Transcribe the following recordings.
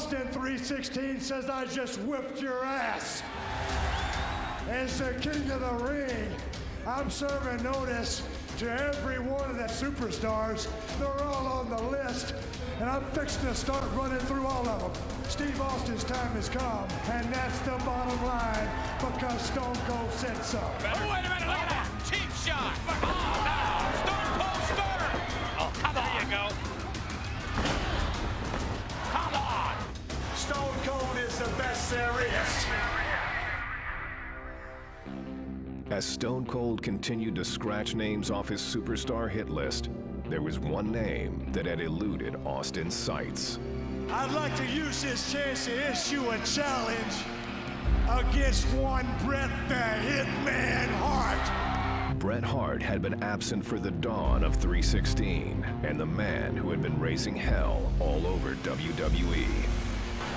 Austin 316 says I just whipped your ass. As the king of the ring, I'm serving notice to every one of the superstars. They're all on the list, and I'm fixing to start running through all of them. Steve Austin's time has come, and that's the bottom line, because Stone Cold said so. Oh, wait a minute, look at that. Cheap shot. Oh, no. Stone Cold Stunner. Oh, come on. There you go. Come on. Stone Cold is the best there is. As Stone Cold continued to scratch names off his superstar hit list, there was one name that had eluded Austin's sights. I'd like to use this chance to issue a challenge against one Bret the Hitman Hart. Bret Hart had been absent for the dawn of 316, and the man who had been raising hell all over WWE.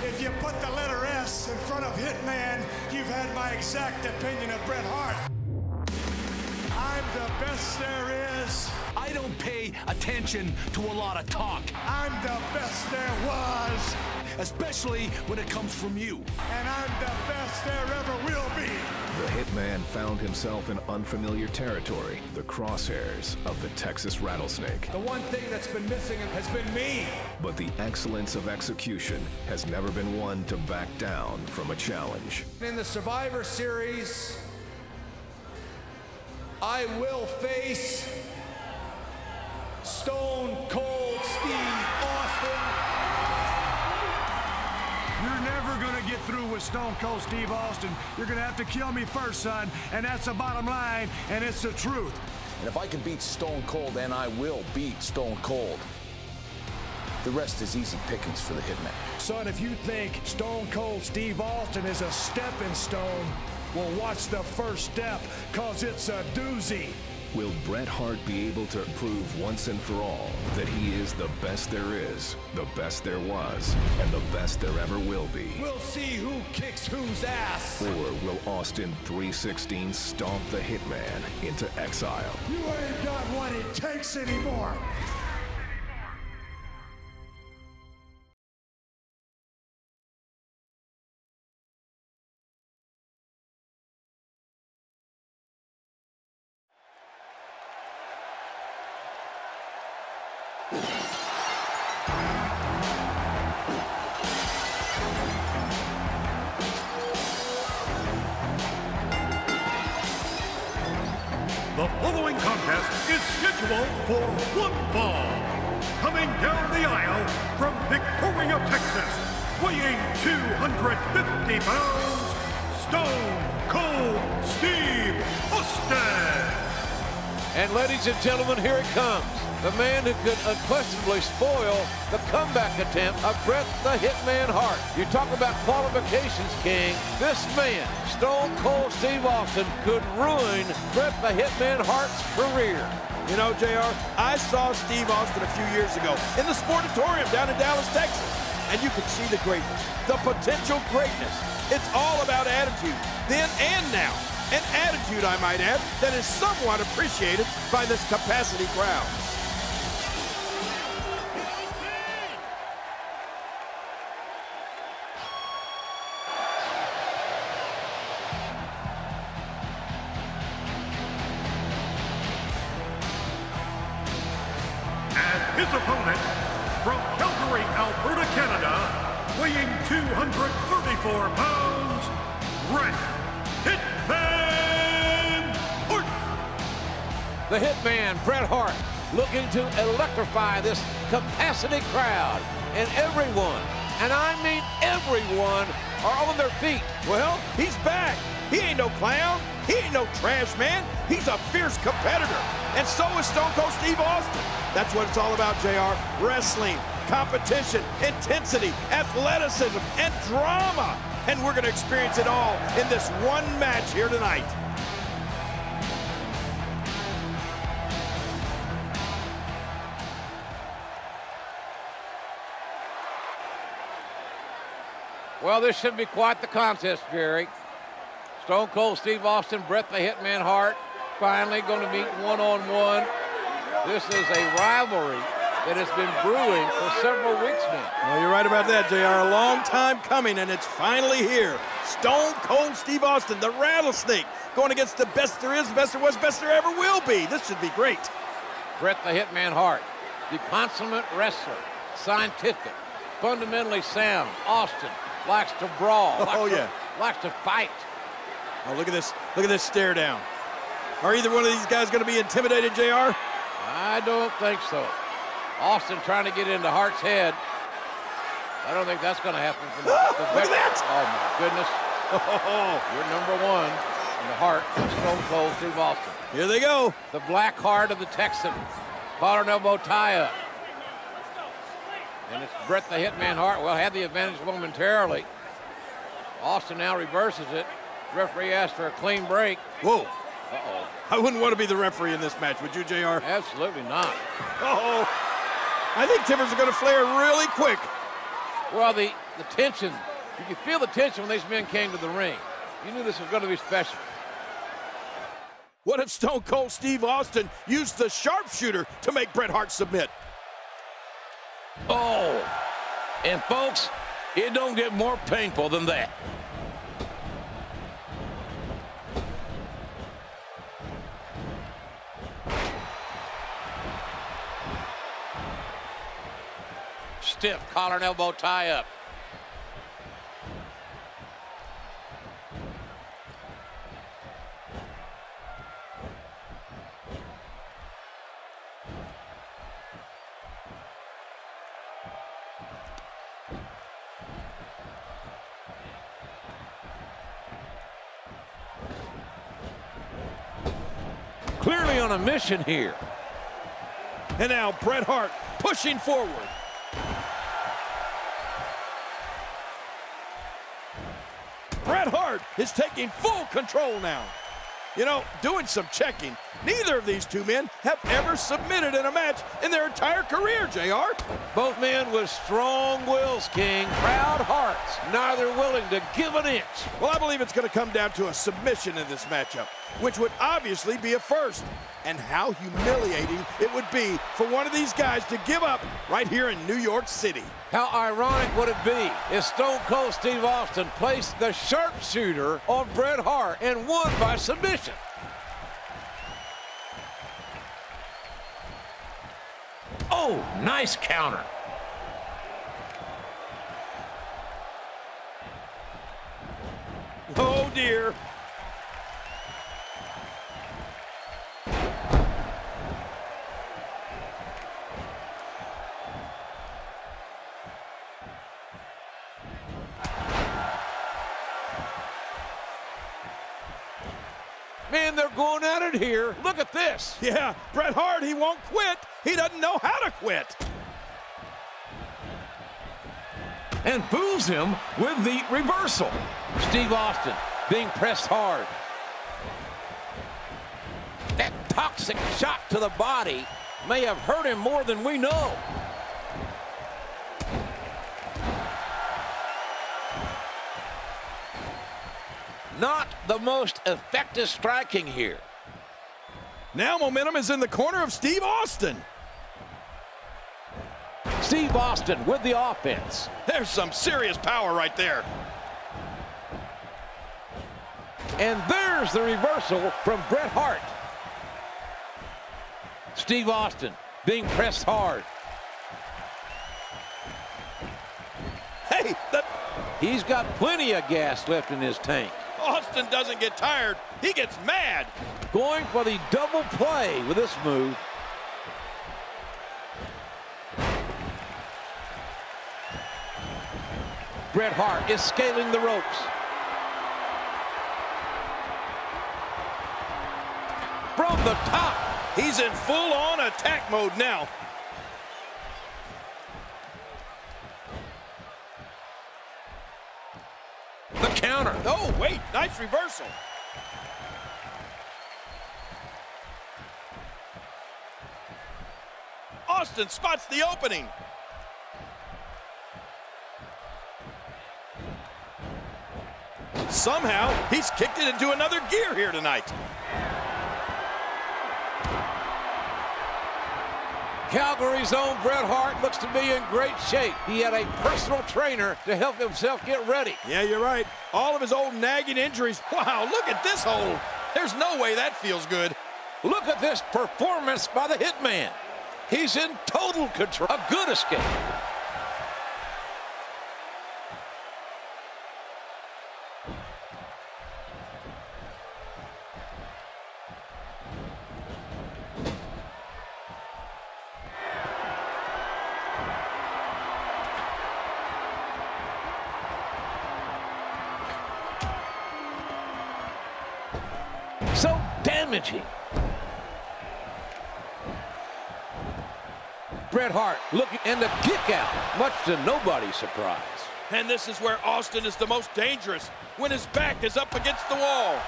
If you put the letter S in front of Hitman, you've had my exact opinion of Bret Hart. I'm the best there is. I don't pay attention to a lot of talk. I'm the best there was. Especially when it comes from you. And I'm the best there ever will be. The Hitman found himself in unfamiliar territory, the crosshairs of the Texas Rattlesnake. The one thing that's been missing has been me. But the excellence of execution has never been one to back down from a challenge. In the Survivor Series, I will face Stone Cold Steve Austin. You're never gonna get through with Stone Cold Steve Austin. You're gonna have to kill me first, son, and that's the bottom line, and it's the truth. And if I can beat Stone Cold, then I will beat Stone Cold. The rest is easy pickings for the Hitman. Son, if you think Stone Cold Steve Austin is a stepping stone, well, watch the first step, cause it's a doozy. Will Bret Hart be able to prove once and for all that he is the best there is, the best there was, and the best there ever will be? We'll see who kicks whose ass. Or will Austin 316 stomp the Hitman into exile? You ain't got what it takes anymore. The following contest is scheduled for one fall. Coming down the aisle from Victoria, Texas, weighing 250 pounds, Stone Cold Steve Austin. And ladies and gentlemen, here it comes. The man who could unquestionably spoil the comeback attempt of Bret the Hitman Hart. You talk about qualifications, King. This man, Stone Cold Steve Austin, could ruin Bret the Hitman Hart's career. You know, JR, I saw Steve Austin a few years ago in the Sportatorium down in Dallas, Texas. And you could see the greatness, the potential greatness. It's all about attitude, then and now. An attitude, I might add, that is somewhat appreciated by this capacity crowd. His opponent, from Calgary, Alberta, Canada, weighing 234 pounds, Bret Hitman Hart. The Hitman, Bret Hart, looking to electrify this capacity crowd. And everyone, and I mean everyone, are on their feet. Well, he's back. He ain't no clown. He ain't no trash man. He's a fierce competitor. And so is Stone Cold Steve Austin. That's what it's all about, JR. Wrestling, competition, intensity, athleticism, and drama. And we're going to experience it all in this one match here tonight. Well, this should be quite the contest, Jerry. Stone Cold Steve Austin, Bret the Hitman Hart, finally going to meet one-on-one. This is a rivalry that has been brewing for several weeks now. Well, you're right about that, JR. A long time coming, and it's finally here. Stone Cold Steve Austin, the Rattlesnake, going against the best there is, best there was, best there ever will be. This should be great. Bret the Hitman Hart, the consummate wrestler, scientific, fundamentally sound. Austin likes to brawl. Likes to fight. Oh, look at this. Look at this stare down. Are either one of these guys going to be intimidated, JR? I don't think so. Austin trying to get into Hart's head. I don't think that's going to happen. Look at that! Oh, my goodness. You're number one in the heart of Stone Cold Steve Austin. Here they go. The black heart of the Texan. Collar and elbow tie-up. And it's Bret the Hitman Hart. Well, had the advantage momentarily. Austin now reverses it. Referee asked for a clean break. Whoa. Uh-oh. I wouldn't want to be the referee in this match, would you, JR? Absolutely not. Uh-oh. I think timbers are going to flare really quick. Well, the tension, you could feel the tension when these men came to the ring. You knew this was going to be special. What if Stone Cold Steve Austin used the sharpshooter to make Bret Hart submit? Oh, and folks, it don't get more painful than that. Stiff collar and elbow tie up. Clearly on a mission here. And now Bret Hart pushing forward. Bret Hart is taking full control now. You know, doing some checking, neither of these two men have ever submitted in a match in their entire career, JR. Both men with strong wills, King. Proud hearts, neither willing to give an inch. Well, I believe it's going to come down to a submission in this matchup, which would obviously be a first. And how humiliating it would be for one of these guys to give up right here in New York City. How ironic would it be if Stone Cold Steve Austin placed the sharpshooter on Bret Hart and won by submission? Oh, nice counter. Oh, dear. Man, they're going at it here. Look at this. Yeah, Bret Hart, he won't quit. He doesn't know how to quit. And booms him with the reversal. Steve Austin being pressed hard. That toxic shot to the body may have hurt him more than we know. Not the most effective striking here. Now momentum is in the corner of Steve Austin. Steve Austin with the offense. There's some serious power right there. And there's the reversal from Bret Hart. Steve Austin being pressed hard. Hey, he's got plenty of gas left in his tank. Austin doesn't get tired. He gets mad. Going for the double play with this move. Bret Hart is scaling the ropes. From the top. He's in full-on attack mode now. The counter. Oh, wait, nice reversal. Austin spots the opening. Somehow, he's kicked it into another gear here tonight. Calgary's own Bret Hart looks to be in great shape. He had a personal trainer to help himself get ready. Yeah, you're right. All of his old nagging injuries. Wow, look at this hold. There's no way that feels good. Look at this performance by the Hitman. He's in total control. A good escape. So damaging. Bret Hart looking, and the kick out, much to nobody's surprise. And this is where Austin is the most dangerous, when his back is up against the wall.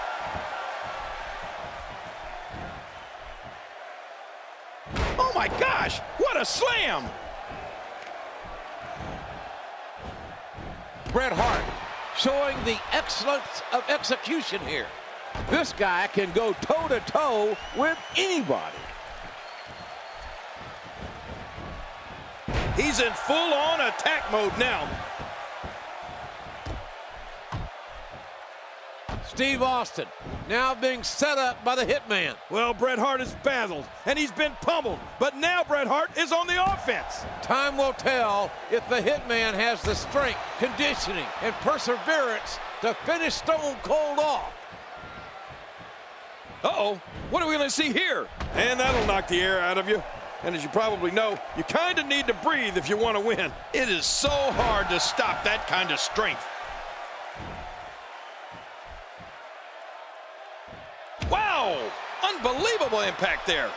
Oh my gosh, what a slam! Bret Hart showing the excellence of execution here. This guy can go toe-to-toe with anybody. He's in full-on attack mode now. Steve Austin now being set up by the Hitman. Well, Bret Hart has battled, and he's been pummeled, but now Bret Hart is on the offense. Time will tell if the Hitman has the strength, conditioning, and perseverance to finish Stone Cold off. Uh-oh, what are we going to see here? And that'll knock the air out of you. And as you probably know, you kind of need to breathe if you want to win. It is so hard to stop that kind of strength. Wow, unbelievable impact there.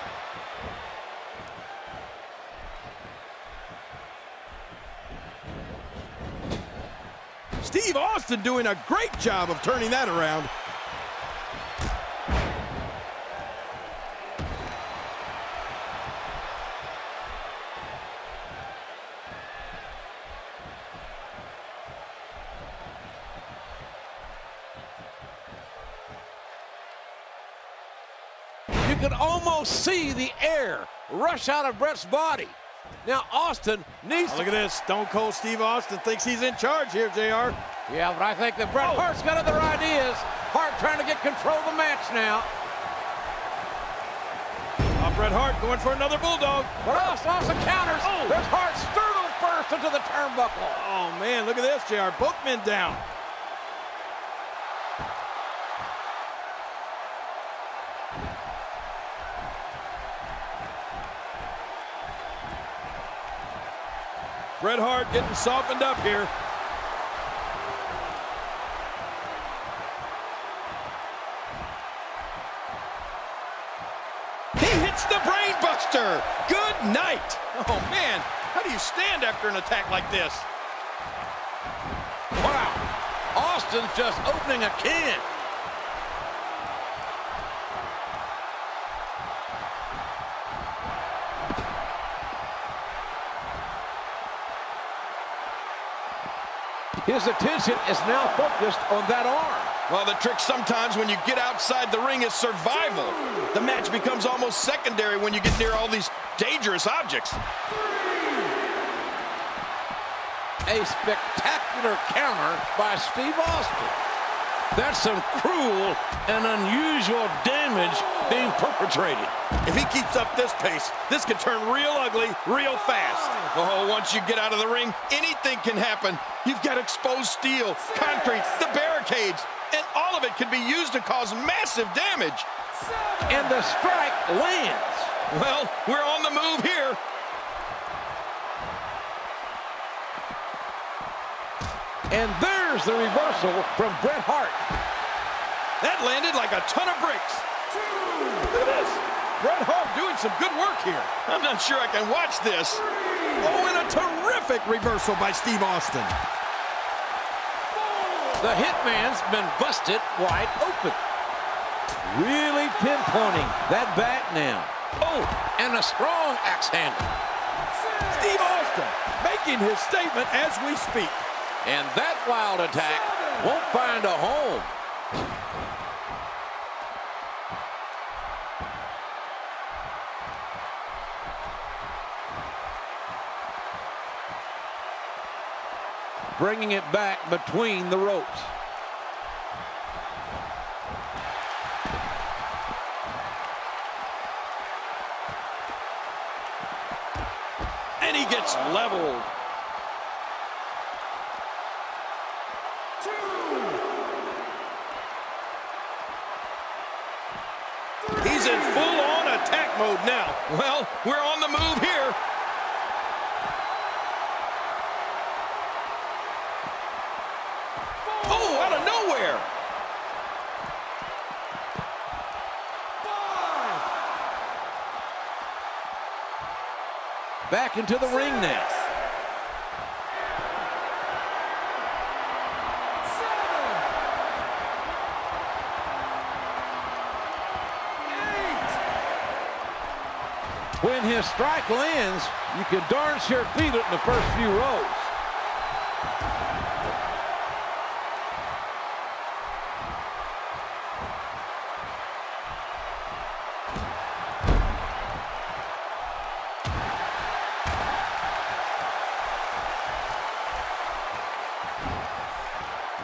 Steve Austin doing a great job of turning that around. You can almost see the air rush out of Bret's body. Now Austin needs to... Look at this. Stone Cold Steve Austin thinks he's in charge here, JR. Yeah, but I think that Bret Hart's got other ideas. Hart trying to get control of the match now. Bret Hart going for another bulldog. But Austin counters. There's Hart sternum first into the turnbuckle. Oh, man, look at this, JR. Both men down. Bret Hart getting softened up here. He hits the brain buster. Good night. Oh, man, how do you stand after an attack like this? Wow, Austin's just opening a can. His attention is now focused on that arm. Well, the trick sometimes when you get outside the ring is survival. The match becomes almost secondary when you get near all these dangerous objects. A spectacular counter by Steve Austin. That's some cruel and unusual damage being perpetrated. If he keeps up this pace, this could turn real ugly real fast. Oh, once you get out of the ring, anything can happen. You've got exposed steel, concrete, the barricades, and all of it can be used to cause massive damage. And the strike lands. Well, we're on the move here. And there's the reversal from Bret Hart. That landed like a ton of bricks. Look at this. Bret Hart doing some good work here. I'm not sure I can watch this. Oh, and a terrific reversal by Steve Austin. The Hitman's been busted wide open. Really pinpointing that back now. Oh, and a strong axe handle. Steve Austin making his statement as we speak. And that wild attack won't find a home. bringing it back between the ropes. And he gets leveled. He's in full-on attack mode now. Well, we're on the move here. Oh, out of nowhere. Back into the ring now. When his strike lands, you can darn sure feel it in the first few rows.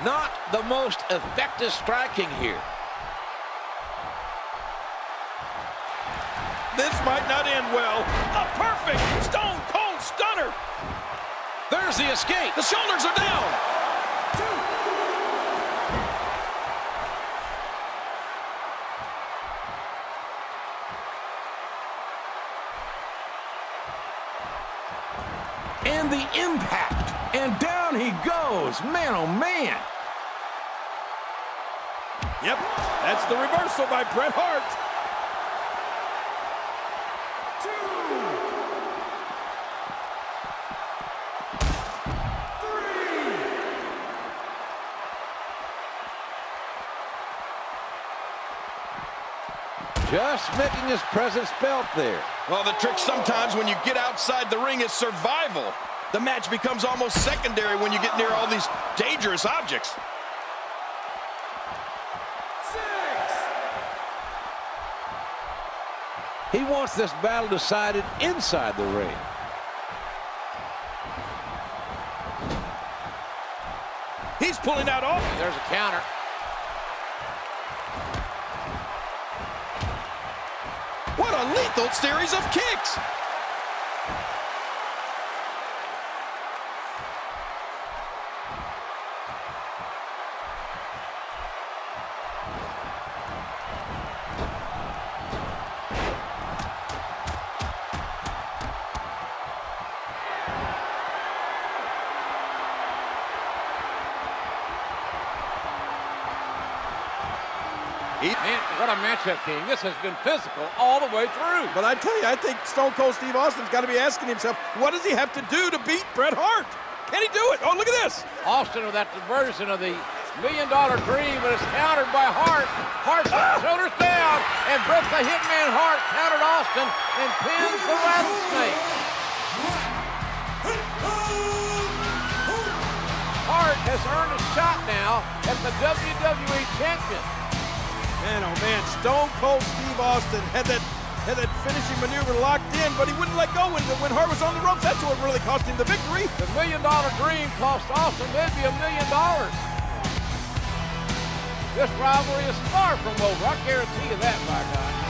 Not the most effective striking here. This might not end well. A perfect Stone Cold Stunner. There's the escape. The shoulders are down. And the impact. And down he goes. Man, oh, man. Yep, that's the reversal by Bret Hart. Just making his presence felt there. Well, the trick sometimes when you get outside the ring is survival. The match becomes almost secondary when you get near all these dangerous objects. 6. He wants this battle decided inside the ring. He's pulling out all. There's a counter. What a lethal series of kicks. Man, what a matchup, King. This has been physical all the way through. But I tell you, I think Stone Cold Steve Austin's got to be asking himself, what does he have to do to beat Bret Hart? Can he do it? Oh, look at this. Austin with that diversion of the $1 Million Dream, but it's countered by Hart. Hart's shoulders down, and Bret the Hitman Hart countered Austin and pins the Rattlesnake. Hart has earned a shot now at the WWE Champion. Man, oh man, Stone Cold Steve Austin had that finishing maneuver locked in, but he wouldn't let go when Hart was on the ropes. That's what really cost him the victory. The $1 Million Dream cost Austin maybe $1 million. This rivalry is far from over. I guarantee you that, my God.